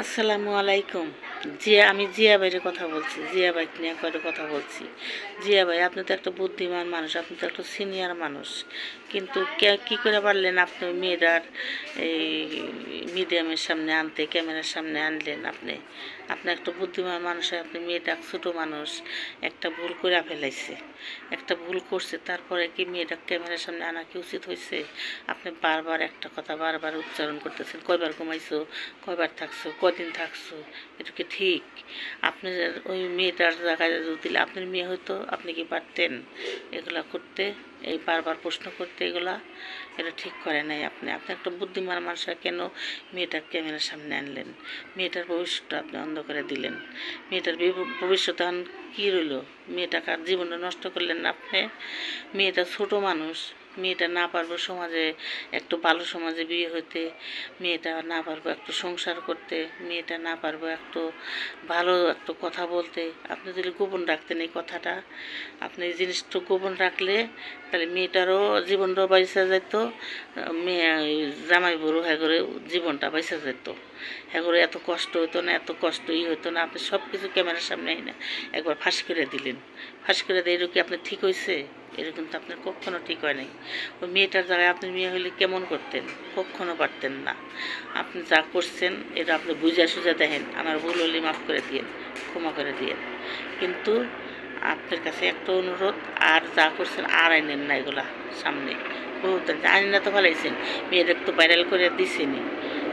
আসসালামু আলাইকুম। জিয়া, আমি জিয়া ভাইয়ের কথা বলছি। জিয়া ভাই নিয়ে করে কথা বলছি। জিয়া ভাই, আপনি তো একটা বুদ্ধিমান মানুষ, আপনি তো একটা সিনিয়র মানুষ, কিন্তু কী করে পারলেন আপনি মেয়েটার এই মিডিয়ামের সামনে আনতে, ক্যামেরার সামনে আনলেন? আপনি একটা বুদ্ধিমান মানুষ, আপনি মেয়েটা ছোটো মানুষ, একটা ভুল করে ফেলাইছে, একটা ভুল করছে, তারপরে কি মেয়েটা ক্যামেরার সামনে আনা কি উচিত হয়েছে? আপনি বারবার একটা কথা বারবার উচ্চারণ করতেছেন, কয়বার ঘুমাইছো, কয়বার থাকছো, কদিন থাকছো, এটা কি ঠিক? আপনি ওই মেয়েটার জায়গায় যদি আপনার মেয়ে হতো, আপনি কি পারতেন এগুলা করতে? এই বারবার প্রশ্ন করতে, এটা ঠিক করে নাই। আপনি একটা বুদ্ধিমান মানুষ, কেন মেয়েটার ক্যামেরার সামনে আনলেন? মেয়েটার ভবিষ্যৎটা আপনি অন্ধ করে দিলেন। মেয়েটার ভবিষ্যৎ এখন কী রইল? মেয়েটাকে আর জীবনটা নষ্ট করলেন না আপনি। মেয়েটা ছোট মানুষ, মেয়েটা না পারবো সমাজে, একটু ভালো সমাজে বিয়ে হতে, মেয়েটা না পারবো একটু সংসার করতে, মেয়েটা না পারবো একটু ভালো একটু কথা বলতে। আপনি যদি গোপন রাখতেন এই কথাটা, আপনি এই জিনিসটা গোপন রাখলে তাহলে মেয়েটারও জীবনটাও বাইসা যেত, মেয়ে জামাই বড়ো হ্যাঁ করে জীবনটা বাইসা যেত, হ্যাঁ করে এত কষ্ট হতো না, এত কষ্টই হতো না। আপনি সব কিছু ক্যামেরার সামনে না একবার ফাঁস করে দিলেন। ফাঁস করে দিয়ে এরকম আপনি ঠিক হয়েছে? এরকম তো আপনার কখনো ঠিক হয় নাই। ওই মেয়েটার জায়গায় আপনি মেয়ে হলে কেমন করতেন? কখনো পারতেন না। আপনি যা করছেন এটা আপনি বুঝা সুঝা দেখেন, আমার ভুল হলে মাফ করে দিয়েন, ক্ষমা করে দিয়েন। কিন্তু আপনার কাছে একটা অনুরোধ, আর যা করছেন আর আইনেন না এগুলা সামনে। বহুত আইন না তো ভালাইছেন, মেয়েদের তো ভাইরাল করে দিছেনি।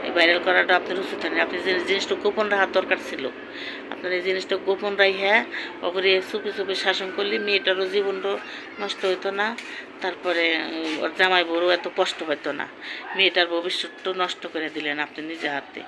এই ভাইরাল করাটা আপনার উচিত হয়নি। আপনি যে জিনিসটা গোপন রাখার দরকার ছিল, আপনার এই জিনিসটা গোপন রাখা ওপরে চুপে চুপে শাসন করলে মেয়েটারও জীবনটাও নষ্ট হতো না, তারপরে ওর জামাই বড়ও এত কষ্ট হতো না। মেয়েটার ভবিষ্যৎটাও নষ্ট করে দিলেন আপনি নিজে হাতে।